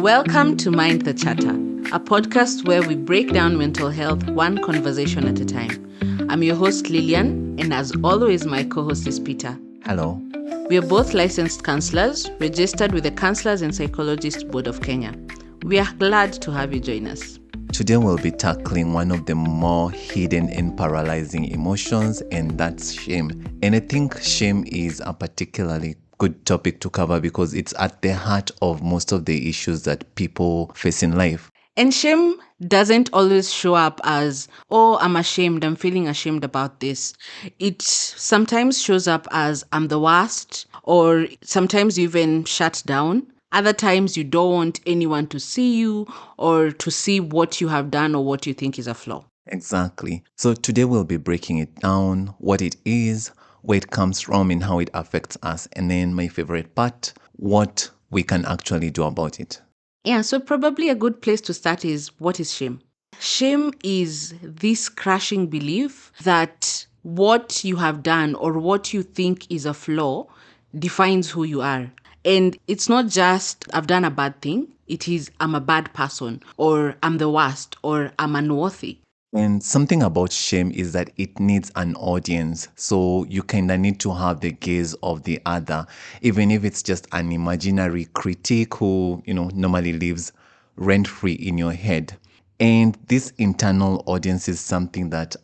Welcome to Mind the Chatter, a podcast where we break down mental health one conversation at a time. I'm your host Lilian, and as always, my co-host is Peter. Hello. We are both licensed counselors, registered with the Counselors and Psychologist Board of Kenya. We are glad to have you join us. Today we'll be tackling one of the more hidden and paralyzing emotions, and that's shame. And I think shame is a particularly good topic to cover because it's at the heart of most of the issues that people face in life. And shame doesn't always show up as, oh, I'm ashamed, I'm feeling ashamed about this. It sometimes shows up as, I'm the worst, or sometimes you even shut down. Other times you don't want anyone to see you or to see what you have done or what you think is a flaw. Exactly. So today we'll be breaking it down, what it is, where it comes from, and how it affects us. And then my favorite part, what we can actually do about it. Yeah, so probably a good place to start is, what is shame? Shame is this crushing belief that what you have done or what you think is a flaw defines who you are. And it's not just, I've done a bad thing. It is, I'm a bad person, or I'm the worst, or I'm unworthy. And something about shame is that it needs an audience. So you kind of need to have the gaze of the other, even if it's just an imaginary critic who, normally lives rent-free in your head. And this internal audience is something that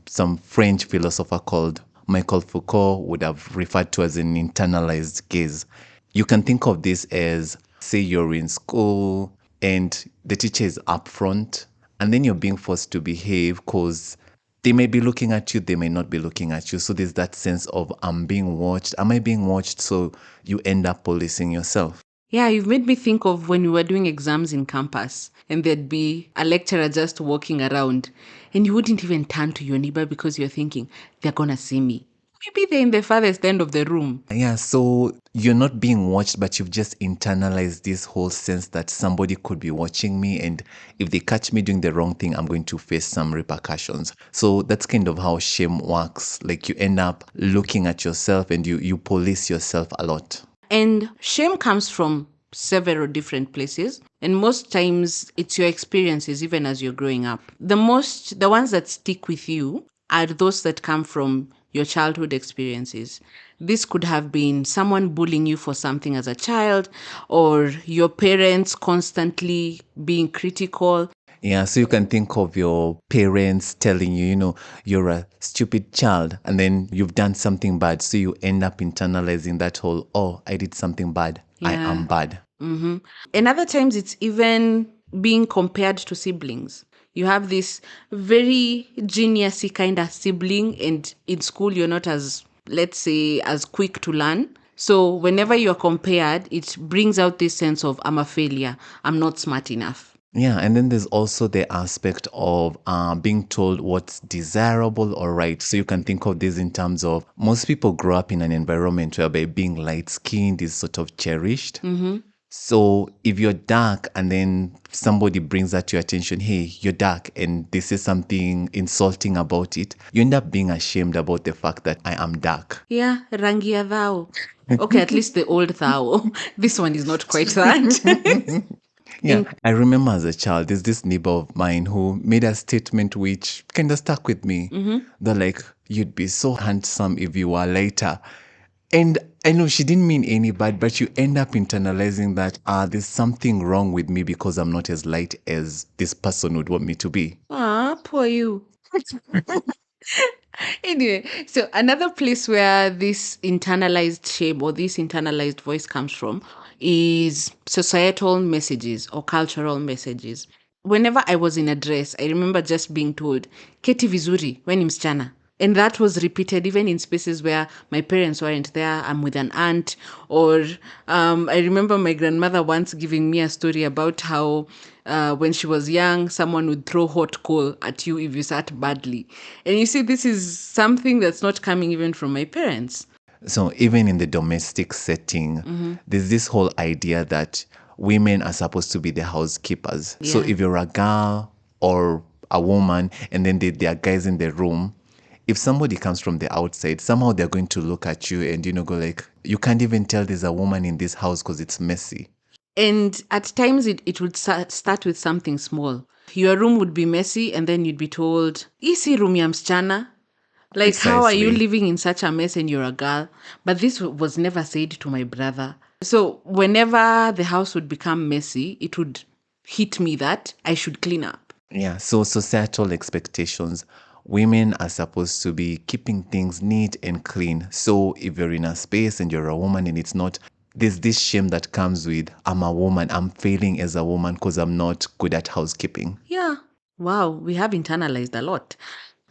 some French philosopher called Michel Foucault would have referred to as an internalized gaze. You can think of this as, say you're in school and the teacher is up front, and then you're being forced to behave because they may be looking at you, they may not be looking at you. So there's that sense of, I'm being watched. Am I being watched? So you end up policing yourself. Yeah, you've made me think of when we were doing exams in campus and there'd be a lecturer just walking around and you wouldn't even turn to your neighbor because you're thinking, they're going to see me. Maybe they're in the farthest end of the room. Yeah, so you're not being watched, but you've just internalized this whole sense that somebody could be watching me, and if they catch me doing the wrong thing, I'm going to face some repercussions. So that's kind of how shame works. Like you end up looking at yourself and you police yourself a lot. And shame comes from several different places. And most times it's your experiences, even as you're growing up. The ones that stick with you are those that come from your childhood experiences. This could have been someone bullying you for something as a child, or your parents constantly being critical. Yeah, so you can think of your parents telling you, you're a stupid child, and then you've done something bad. So you end up internalizing that whole, oh, I did something bad. I am bad. Mm-hmm. And other times it's even being compared to siblings. You have this very geniusy kind of sibling, and in school you're not as, let's say, as quick to learn. So whenever you're compared, it brings out this sense of, I'm a failure, I'm not smart enough. Yeah, and then there's also the aspect of being told what's desirable or right. So you can think of this in terms of, most people grow up in an environment whereby being light-skinned is sort of cherished. Mm-hmm. So if you're dark and then somebody brings that to your attention, hey, you're dark, and they say something insulting about it, you end up being ashamed about the fact that I am dark. Yeah, rangi ya thao. Okay, at least the old thao. This one is not quite that. Yeah, I remember as a child, there's this neighbor of mine who made a statement which kind of stuck with me. Mm-hmm. They're like, you'd be so handsome if you were lighter. And I know she didn't mean any bad, but you end up internalizing that there's something wrong with me because I'm not as light as this person would want me to be. Ah, poor you. Anyway, so another place where this internalized shame or this internalized voice comes from is societal messages or cultural messages. Whenever I was in a dress, I remember just being told, Keti vizuri, we ni msichana. And that was repeated even in spaces where my parents weren't there. I'm with an aunt. Or I remember my grandmother once giving me a story about how when she was young, someone would throw hot coal at you if you sat badly. And you see, this is something that's not coming even from my parents. So even in the domestic setting, there's this whole idea that women are supposed to be the housekeepers. So Yeah. if you're a girl or a woman and then there are guys in the room, if somebody comes from the outside, somehow they're going to look at you and, go like, you can't even tell there's a woman in this house because it's messy. And at times it would start with something small. Your room would be messy, and then you'd be told, Isi room ya msichana. Like, how are you Precisely. living in such a mess and you're a girl? But this was never said to my brother. So whenever the house would become messy, it would hit me that I should clean up. Yeah, so societal expectations. Women are supposed to be keeping things neat and clean. So if you're in a space and you're a woman and it's not, there's this shame that comes with, I'm a woman, I'm failing as a woman because I'm not good at housekeeping. Yeah. Wow, we have internalized a lot.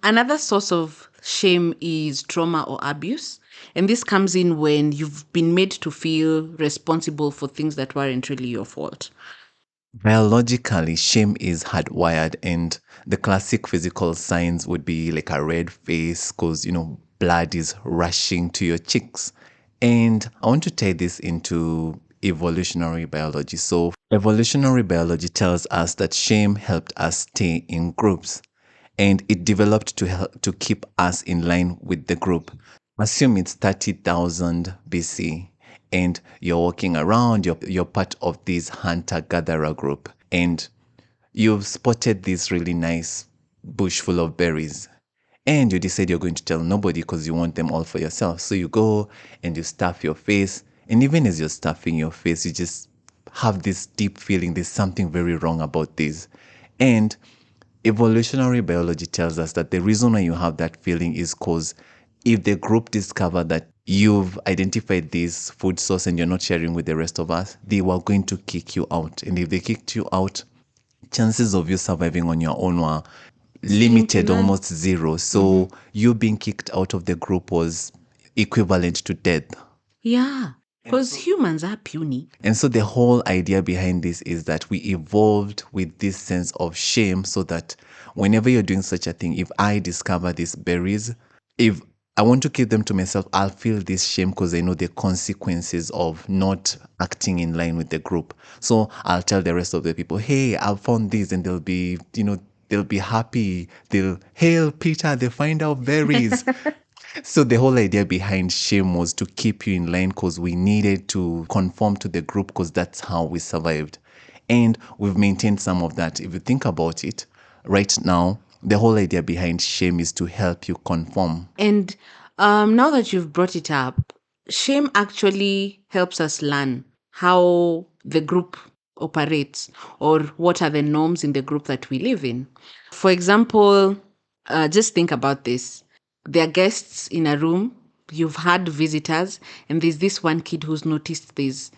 Another source of shame is trauma or abuse. And this comes in when you've been made to feel responsible for things that weren't really your fault. Biologically, shame is hardwired, and the classic physical signs would be like a red face because, blood is rushing to your cheeks. And I want to tie this into evolutionary biology. So, evolutionary biology tells us that shame helped us stay in groups, and it developed to help to keep us in line with the group. Assume it's 30,000 BC and you're walking around, you're part of this hunter-gatherer group, and you've spotted this really nice bush full of berries. And you decide you're going to tell nobody because you want them all for yourself. So you go and you stuff your face. And even as you're stuffing your face, you just have this deep feeling there's something very wrong about this. And evolutionary biology tells us that the reason why you have that feeling is because if the group discover that you've identified this food source and you're not sharing with the rest of us, they were going to kick you out. And if they kicked you out, chances of you surviving on your own were Slim to limited, none. almost zero. So you being kicked out of the group was equivalent to death. Yeah, because humans are puny. And so the whole idea behind this is that we evolved with this sense of shame so that whenever you're doing such a thing, if I discover these berries, if I want to keep them to myself, I'll feel this shame because I know the consequences of not acting in line with the group. So I'll tell the rest of the people, hey, I've found this, and they'll be happy. They'll hail Peter, they find out berries. So the whole idea behind shame was to keep you in line because we needed to conform to the group because that's how we survived. And we've maintained some of that. If you think about it, right now, the whole idea behind shame is to help you conform. And now that you've brought it up, shame actually helps us learn how the group operates or what are the norms in the group that we live in. For example, just think about this. There are guests in a room, you've had visitors, and there's this one kid who's noticed there's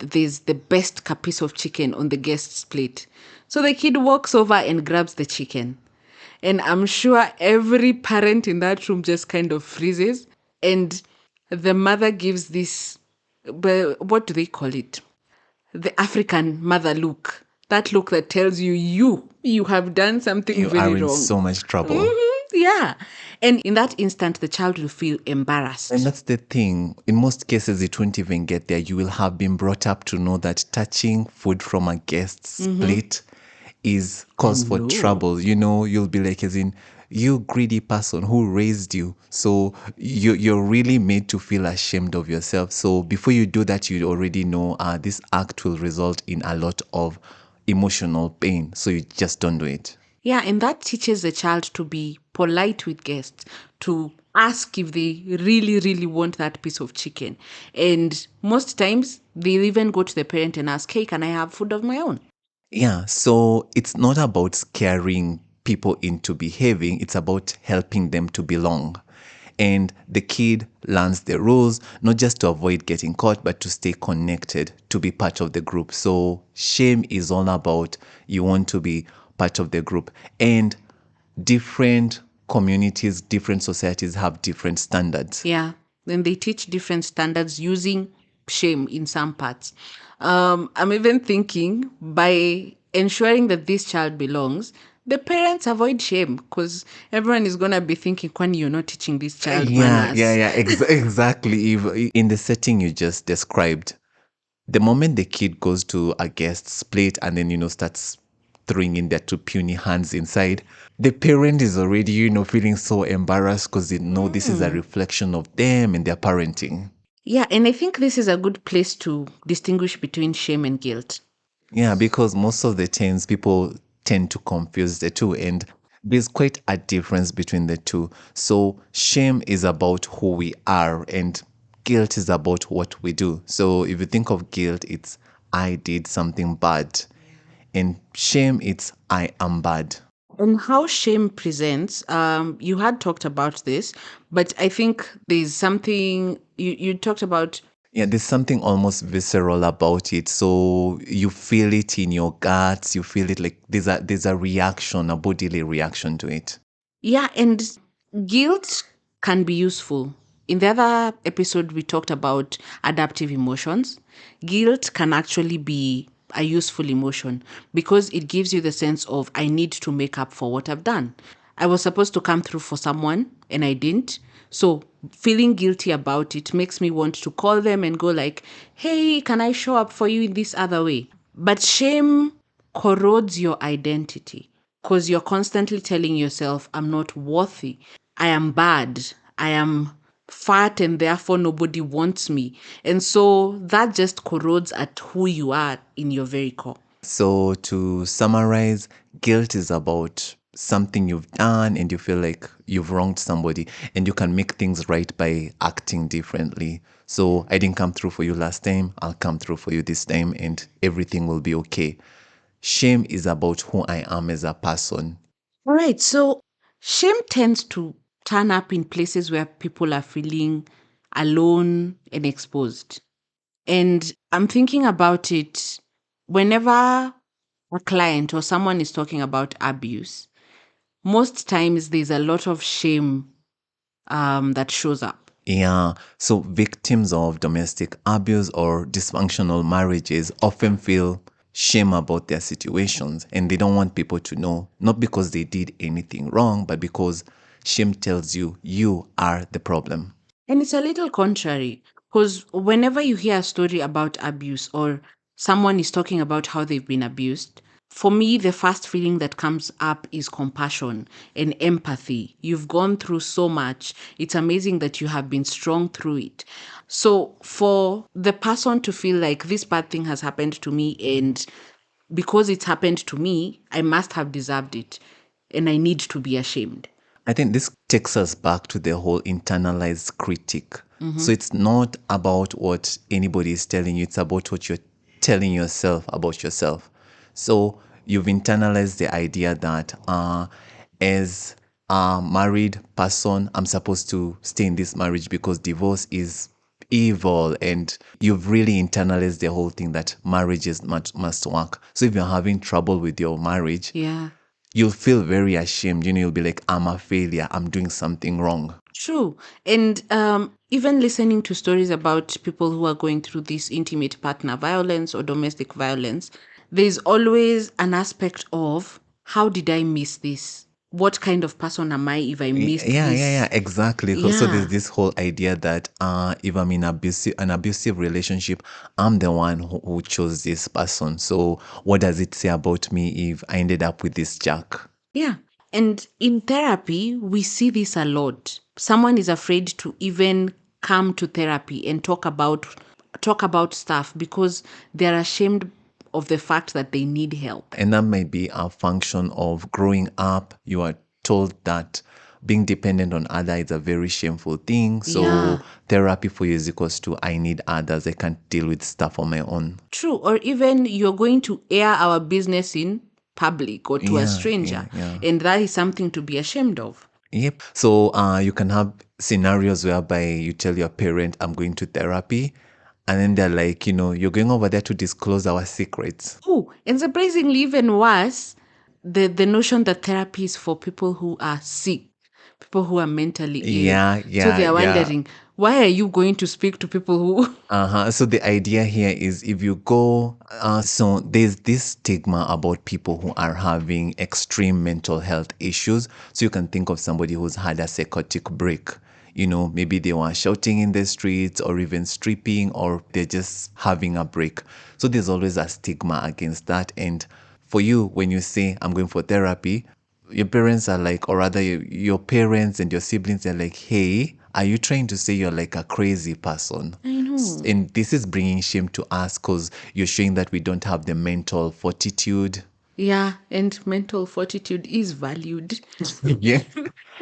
the best piece of chicken on the guest's plate. So the kid walks over and grabs the chicken. And I'm sure every parent in that room just kind of freezes. And the mother gives this, what do they call it? The African mother look. That look that tells you have done something You very are in wrong. so much trouble. Yeah. And in that instant, the child will feel And embarrassed. that's the thing. In most cases, it won't even get there. You will have been brought up to know that touching food from a guest's plate is cause for No. trouble. You'll be like, as in, you greedy person who raised you. So you're really made to feel ashamed of yourself. So before you do that, you already know this act will result in a lot of emotional pain. So you just don't do it. Yeah, and that teaches the child to be polite with guests, to ask if they really, really want that piece of chicken. And most times, they'll even go to the parent and ask, hey, can I have food of my own? Yeah, so it's not about scaring people into behaving, it's about helping them to belong. And the kid learns the rules, not just to avoid getting caught, but to stay connected, to be part of the group. So shame is all about you want to be part of the group. And different communities, different societies have different standards. Yeah, then they teach different standards using shame in some parts. I'm even thinking by ensuring that this child belongs, the parents avoid shame because everyone is going to be thinking, Kwani, you're not teaching this child manners. Exactly. If, in the setting you just described, the moment the kid goes to a guest's plate and then, starts throwing in their two puny hands inside, the parent is already, feeling so embarrassed because they know this is a reflection of them and their parenting. Yeah, and I think this is a good place to distinguish between shame and guilt. Yeah, because most of the times people tend to confuse the two, and there's quite a difference between the two. So, shame is about who we are, and guilt is about what we do. So, if you think of guilt, it's I did something bad, and shame, it's I am bad. And how shame presents, you had talked about this, but I think there's something you talked about. Yeah, there's something almost visceral about it. So you feel it in your guts. You feel it like there's a reaction, a bodily reaction to it. Yeah, and guilt can be useful. In the other episode, we talked about adaptive emotions. Guilt can actually be a useful emotion because it gives you the sense of, I need to make up for what I've done. I was supposed to come through for someone and I didn't. So feeling guilty about it makes me want to call them and go like, hey, can I show up for you in this other way? But shame corrodes your identity because you're constantly telling yourself, I'm not worthy, I am bad, I am fat, and therefore nobody wants me. And so that just corrodes at who you are in your very core. So to summarize, guilt is about something you've done and you feel like you've wronged somebody, and you can make things right by acting differently. So I didn't come through for you last time, I'll come through for you this time and everything will be okay. Shame is about who I am as a person. All right. So shame tends to turn up in places where people are feeling alone and exposed. And I'm thinking about it whenever a client or someone is talking about abuse, most times there's a lot of shame that shows up. Yeah, so victims of domestic abuse or dysfunctional marriages often feel shame about their situations and they don't want people to know, not because they did anything wrong, but because shame tells you you are the problem. And it's a little contrary because whenever you hear a story about abuse or someone is talking about how they've been abused, for me, the first feeling that comes up is compassion and empathy. You've gone through so much. It's amazing that you have been strong through it. So, for the person to feel like this bad thing has happened to me, and because it's happened to me, I must have deserved it, and I need to be ashamed. I think this takes us back to the whole internalized critic. So it's not about what anybody is telling you, it's about what you're telling yourself about yourself. So you've internalized the idea that as a married person, I'm supposed to stay in this marriage because divorce is evil, and you've really internalized the whole thing that marriages must work. So if you're having trouble with your marriage, Yeah. you'll feel very ashamed. You'll be like, I'm a failure. I'm doing something wrong. True. And even listening to stories about people who are going through this intimate partner violence or domestic violence, there's always an aspect of, how did I miss this? What kind of person am I if I missed Yeah, this? exactly. So there's Yeah. this whole idea that if I'm in an abusive relationship, I'm the one who chose this person. So what does it say about me if I ended up with this jack? Yeah. And in therapy, we see this a lot. Someone is afraid to even come to therapy and talk about stuff because they're ashamed of the fact that they need help. And that might be a function of growing up. You are told that being dependent on others is a very shameful thing. So Yeah. therapy for you is equals to I need others. I can't deal with stuff on my own. True. Or even you're going to air our business in public or to a stranger. Yeah. And that is something to be ashamed of. Yep. So you can have scenarios whereby you tell your parent, I'm going to therapy. And then they're like, you're going over there to disclose our secrets. Oh, and surprisingly, even worse, the notion that therapy is for people who are sick, people who are mentally ill. So they are Yeah. wondering, why are you going to speak to people who. So the idea here is if you go, so there's this stigma about people who are having extreme mental health issues. So you can think of somebody who's had a psychotic break. Maybe they were shouting in the streets or even stripping, or they're just having a break. So there's always a stigma against that. And for you, when you say, I'm going for therapy, your parents are like, or rather your parents and your siblings are like, hey, are you trying to say you're like a crazy person? I know. And this is bringing shame to us because you're showing that we don't have the mental fortitude. Yeah, and mental fortitude is valued. Yeah.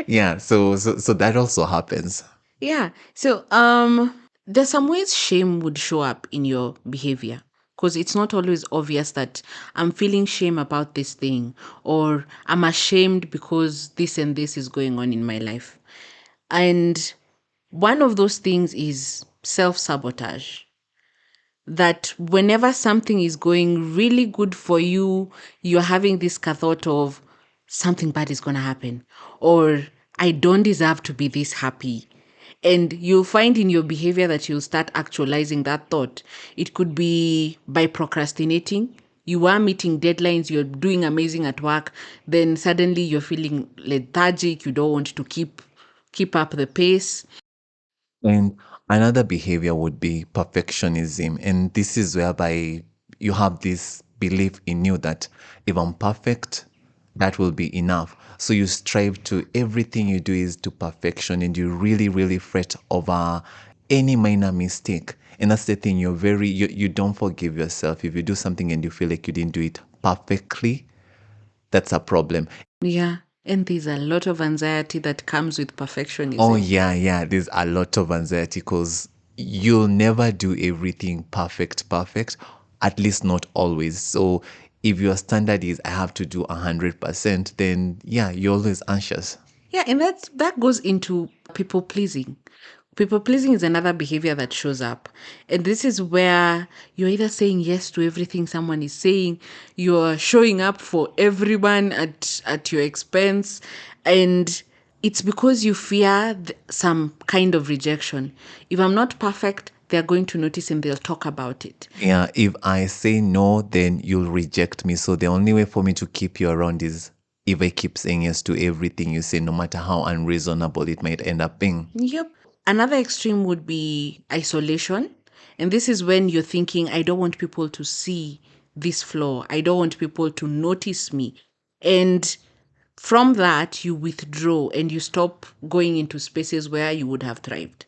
Yeah. So that also happens. Yeah. So there's some ways shame would show up in your behavior. Because it's not always obvious that I'm feeling shame about this thing, or I'm ashamed because this and this is going on in my life. And one of those things is self sabotage. That whenever something is going really good for you, you're having this thought of something bad is going to happen, or I don't deserve to be this happy. And you'll find in your behavior that you'll start actualizing that thought. It could be by procrastinating. You are meeting deadlines, you're doing amazing at work, then suddenly you're feeling lethargic, you don't want to keep up the pace. And another behavior would be perfectionism. And this is whereby you have this belief in you that if I'm perfect, that will be enough. So you strive to everything you do is to perfection and you really, really fret over any minor mistake. And that's the thing, you don't forgive yourself. If you do something and you feel like you didn't do it perfectly, that's a problem. Yeah. And there's a lot of anxiety that comes with Oh, perfectionism. yeah, yeah. There's a lot of anxiety because you'll never do everything perfect, at least not always. So if your standard is I have to do 100%, then yeah, you're always anxious. Yeah, and that goes into people pleasing. People pleasing is another behavior that shows up. And this is where you're either saying yes to everything someone is saying, you're showing up for everyone at your expense, and it's because you fear some kind of rejection. If I'm not perfect, they're going to notice and they'll talk about it. Yeah, if I say no, then you'll reject me. So the only way for me to keep you around is if I keep saying yes to everything you say, no matter how unreasonable it might end up being. Yep. Another extreme would be isolation. And this is when you're thinking, I don't want people to see this flaw. I don't want people to notice me. And from that, you withdraw and you stop going into spaces where you would have thrived.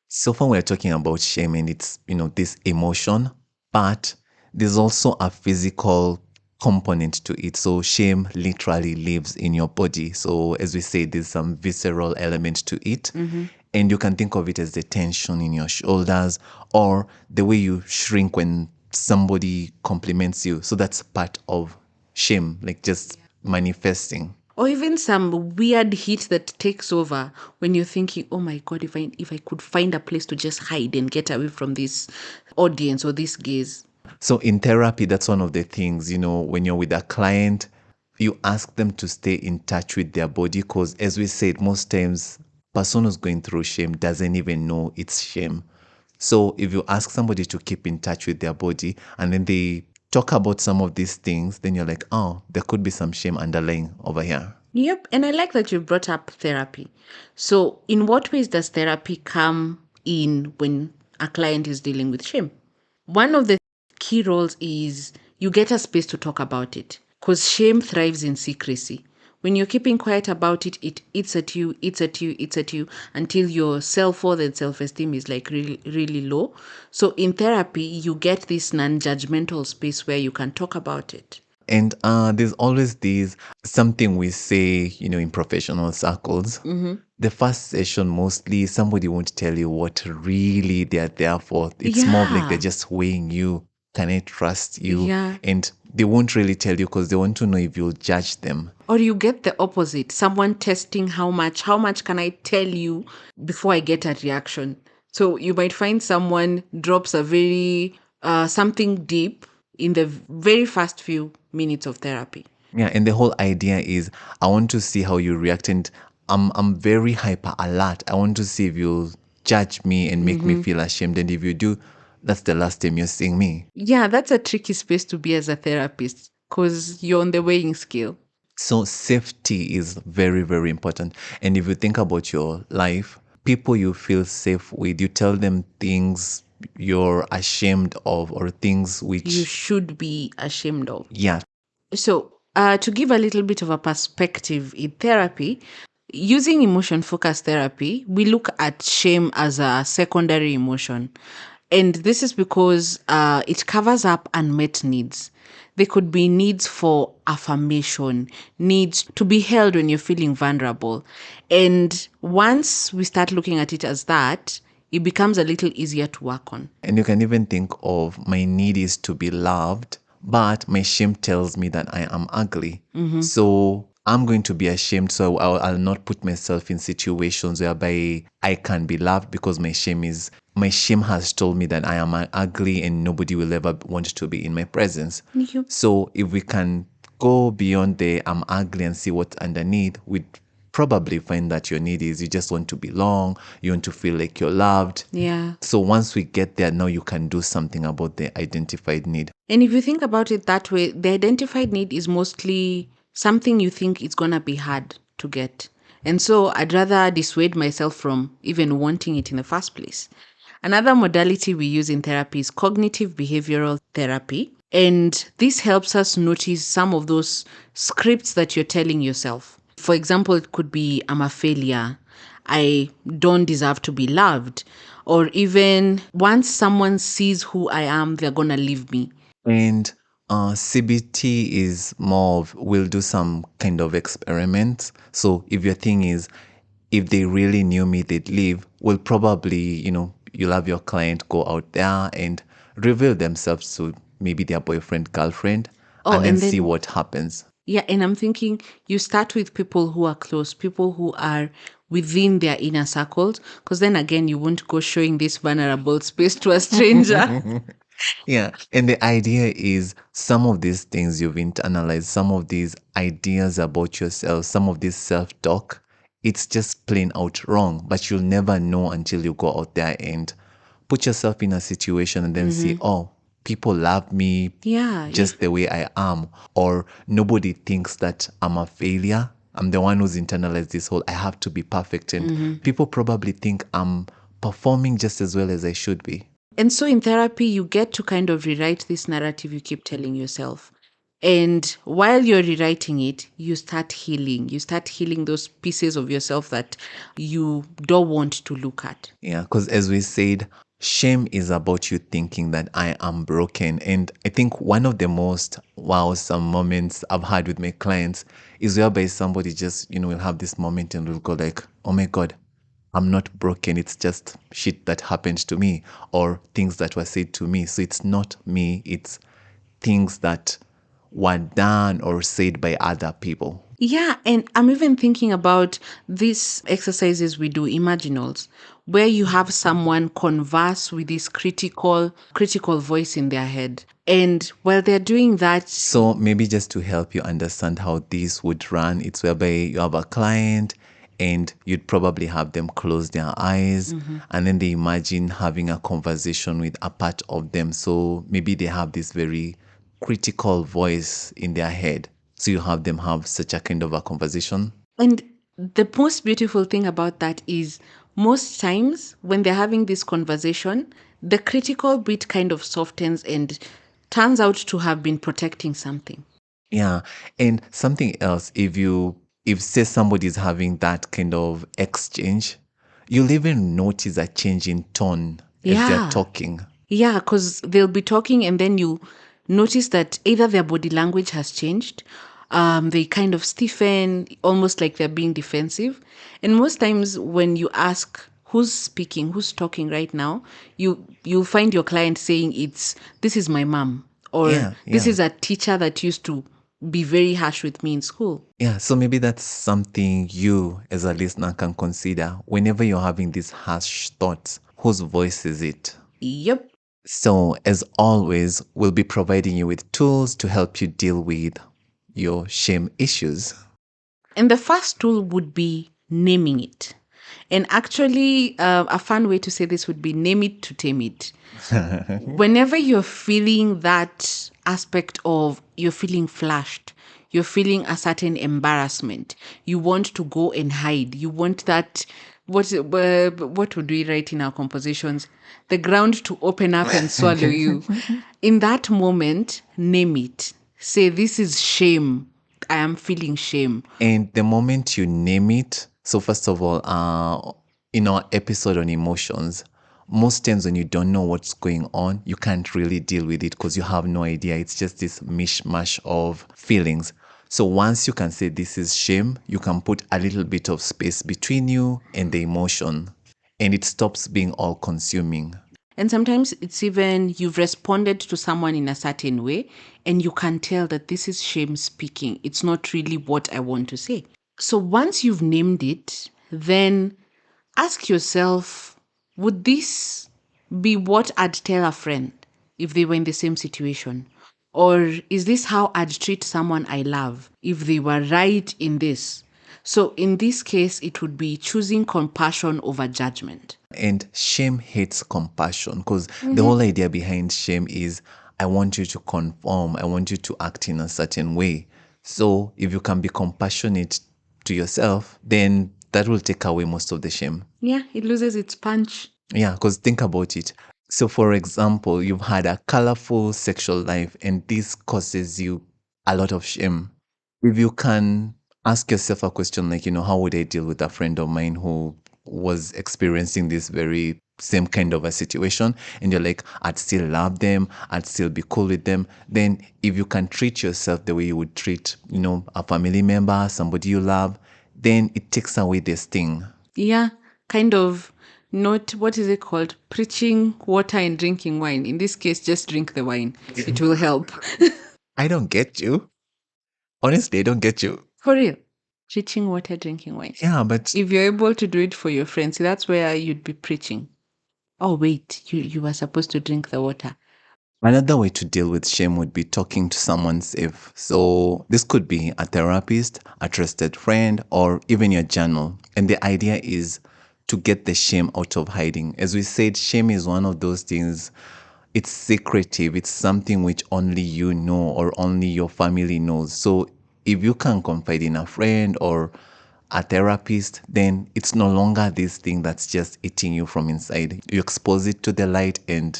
So far, we're talking about shame and it's, this emotion, but there's also a physical component to it. So shame literally lives in your body. So as we say, there's some visceral element to it. And you can think of it as the tension in your shoulders or the way you shrink when somebody compliments you. So that's part of shame, like just manifesting. Or even some weird heat that takes over when you're thinking, oh my God, if I could find a place to just hide and get away from this audience or this gaze. So in therapy, that's one of the things, when you're with a client, you ask them to stay in touch with their body because as we said, most times person who's going through shame doesn't even know it's shame. So if you ask somebody to keep in touch with their body and then they talk about some of these things, then you're like, oh, there could be some shame underlying over here. Yep, and I like that you brought up therapy. So, in what ways does therapy come in when a client is dealing with shame? One of the key roles is you get a space to talk about it because shame thrives in secrecy. When you're keeping quiet about it, it eats at you, eats at you, eats at you until your self worth and self esteem is like really, really low. So, in therapy, you get this non judgmental space where you can talk about it. And there's always this something we say, in professional circles. The first session, mostly somebody won't tell you what really they're there for. It's more of like they're Yeah. just weighing you. Can I trust you? Yeah. And they won't really tell you because they want to know if you'll judge them. Or you get the opposite, someone testing how much can I tell you before I get a reaction. So you might find someone drops a very something deep in the very first few minutes of therapy. Yeah, and the whole idea is I want to see how you react, and I'm very hyper alert. I want to see if you'll judge me and make me feel ashamed. And if you do, that's the last time you're seeing me. Yeah, that's a tricky space to be as a therapist because you're on the weighing scale. So safety is very, very important. And if you think about your life, people you feel safe with, you tell them things you're ashamed of or things You which, should be ashamed of. yeah. So, to give a little bit of a perspective in therapy, Using emotion focused therapy, we look at shame as a secondary emotion. And this is because it covers up unmet needs. They could be needs for affirmation, needs to be held when you're feeling vulnerable. And once we start looking at it as that, it becomes a little easier to work on. And you can even think of my need is to be loved, but my shame tells me that I am ugly. So I'm going to be ashamed. So I'll not put myself in situations whereby I can be loved because my shame has told me that I am ugly and nobody will ever want to be in my presence. Yep. So if we can go beyond the I'm ugly and see what's underneath, we'd probably find that your need is you just want to belong, you want to feel like you're loved. Yeah. So once we get there, now you can do something about the identified need. And if you think about it that way, the identified need is mostly something you think it's going to be hard to get. And so I'd rather dissuade myself from even wanting it in the first place. Another modality we use in therapy is cognitive behavioral therapy. And this helps us notice some of those scripts that you're telling yourself. For example, it could be, I'm a failure, I don't deserve to be loved, or even once someone sees who I am, they're going to leave me. And CBT is more of we'll do some kind of experiments. So if your thing is, if they really knew me, they'd leave, we'll probably, you'll have your client go out there and reveal themselves to maybe their boyfriend, girlfriend, Oh, and then and see then, what happens. yeah, and I'm thinking you start with people who are close, people who are within their inner circles, because then again, you won't go showing this vulnerable space to a stranger. Yeah. And the idea is some of these things you've internalized, some of these ideas about yourself, some of this self talk, it's just plain out wrong. But you'll never know until you go out there and put yourself in a situation and then see, oh, people love me Yeah, just the way I am, or nobody thinks that I'm a failure. I'm the one who's internalized this whole I have to be perfect. And people probably think I'm performing just as well as I should be. And so in therapy, you get to kind of rewrite this narrative you keep telling yourself. And while you're rewriting it, you start healing. You start healing those pieces of yourself that you don't want to look at. Yeah, because as we said, shame is about you thinking that I am broken. And I think one of the most some moments I've had with my clients is whereby somebody just, will have this moment and will go like, oh my God, I'm not broken. It's just shit that happened to me or things that were said to me. So it's not me. It's things that were done or said by other people. Yeah, and I'm even thinking about these exercises we do, imaginals, where you have someone converse with this critical voice in their head. And while they're doing that, So maybe just to help you understand how this would run, it's whereby you have a client and you'd probably have them close their eyes and then they imagine having a conversation with a part of them. So maybe they have this very critical voice in their head. So you have them have such a kind of a conversation. and the most beautiful thing about that is most times when they're having this conversation, the critical bit kind of softens and turns out to have been protecting something. Yeah. And something else, if say somebody's having that kind of exchange, you'll even notice a change in tone as they're Yeah. talking. Yeah, because they'll be talking and then you notice that either their body language has changed, they kind of stiffen, almost like they're being defensive. And most times when you ask who's speaking, who's talking right now, you'll find your client saying this is my mom, or Yeah, this yeah. is a teacher that used to be very harsh with me in school. Yeah, so maybe that's something you as a listener can consider whenever you're having these harsh thoughts. Whose voice is it? Yep. So, as always, we'll be providing you with tools to help you deal with your shame issues. And the first tool would be naming it. And actually, a fun way to say this would be name it to tame it. Whenever you're feeling that aspect of you're feeling flushed, you're feeling a certain embarrassment, you want to go and hide, you want that. What would we write in our compositions? The ground to open up and swallow you. In that moment, name it. Say, this is shame. I am feeling shame. And the moment you name it, So first of all, in our episode on emotions, most times when you don't know what's going on, you can't really deal with it because you have no idea. It's just this mishmash of feelings. So once you can say this is shame, you can put a little bit of space between you and the emotion, and it stops being all consuming. And sometimes it's even you've responded to someone in a certain way and you can tell that this is shame speaking. It's not really what I want to say. So once you've named it, then ask yourself, would this be what I'd tell a friend if they were in the same situation? Or is this how I'd treat someone I love if they were right in this? So in this case, it would be choosing compassion over judgment. And shame hates compassion because the whole idea behind shame is I want you to conform, I want you to act in a certain way. So if you can be compassionate to yourself, then that will take away most of the shame. Yeah, it loses its punch. Yeah, because think about it. So, for example, you've had a colorful sexual life, and this causes you a lot of shame. If you can ask yourself a question like, how would I deal with a friend of mine who was experiencing this very same kind of a situation, and you're like, I'd still love them, I'd still be cool with them. Then, if you can treat yourself the way you would treat, a family member, somebody you love, then it takes away this thing. Yeah, kind of not, what is it called? Preaching water and drinking wine. In this case, just drink the wine. It will help. I don't get you. Honestly, I don't get you. For real. Preaching water, drinking wine. Yeah, but If you're able to do it for your friends, that's where you'd be preaching. Oh, wait, you were supposed to drink the water. another way to deal with shame would be talking to someone safe. So this could be a therapist, a trusted friend, or even your journal. And the idea is to get the shame out of hiding. As we said, shame is one of those things. It's secretive. It's something which only you know or only your family knows. So if you can confide in a friend or a therapist, then it's no longer this thing that's just eating you from inside. You expose it to the light and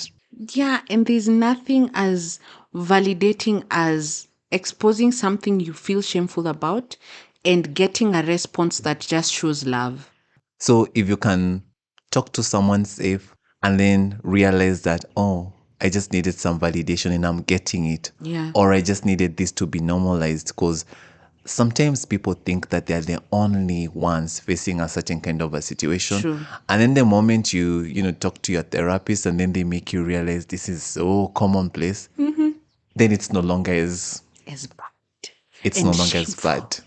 Yeah, and there's nothing as validating as exposing something you feel shameful about and getting a response that just shows love. so if you can talk to someone safe and then realize that, oh, I just needed some validation and I'm getting it. Yeah. Or I just needed this to be normalized because sometimes people think that they're the only ones facing a certain kind of a situation. True. And then the moment you talk to your therapist and then they make you realize this is so commonplace, then it's no longer as As bad. it's And no longer as shameful. bad.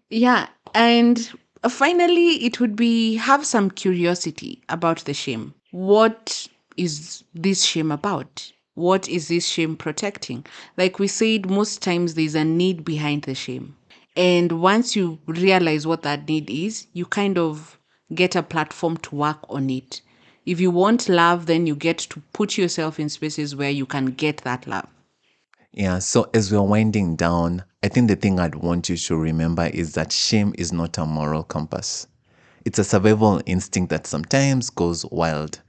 Yeah, and finally, it would be have some curiosity about the shame. What is this shame about? What is this shame protecting? Like we said, most times there's a need behind the shame. And once you realize what that need is, you kind of get a platform to work on it. If you want love, then you get to put yourself in spaces where you can get that love. Yeah, so as we're winding down, I think the thing I'd want you to remember is that shame is not a moral compass. It's a survival instinct that sometimes goes wild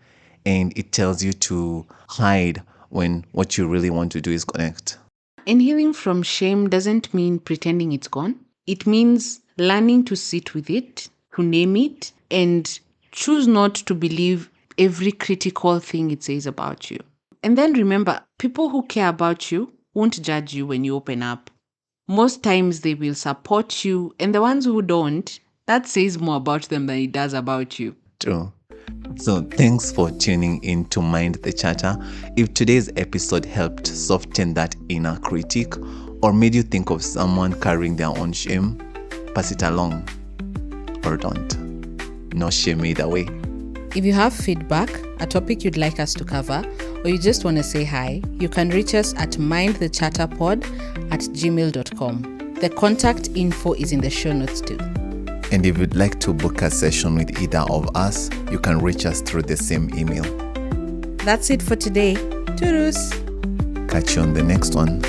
and it tells you to hide when what you really want to do is connect. And healing from shame doesn't mean pretending it's gone. It means learning to sit with it, to name it, and choose not to believe every critical thing it says about you. And then remember, people who care about you won't judge you when you open up. Most times they will support you, and the ones who don't, that says more about them than it does about you. True. So thanks for tuning in to Mind the Chatter. If today's episode helped soften that inner critic or made you think of someone carrying their own shame, pass it along or don't. No shame either way. If you have feedback, a topic you'd like us to cover, or you just want to say hi, you can reach us at mindthechatterpod@gmail.com. The contact info is in the show notes too. And if you'd like to book a session with either of us, you can reach us through the same email. That's it for today. Toodles! Catch you on the next one.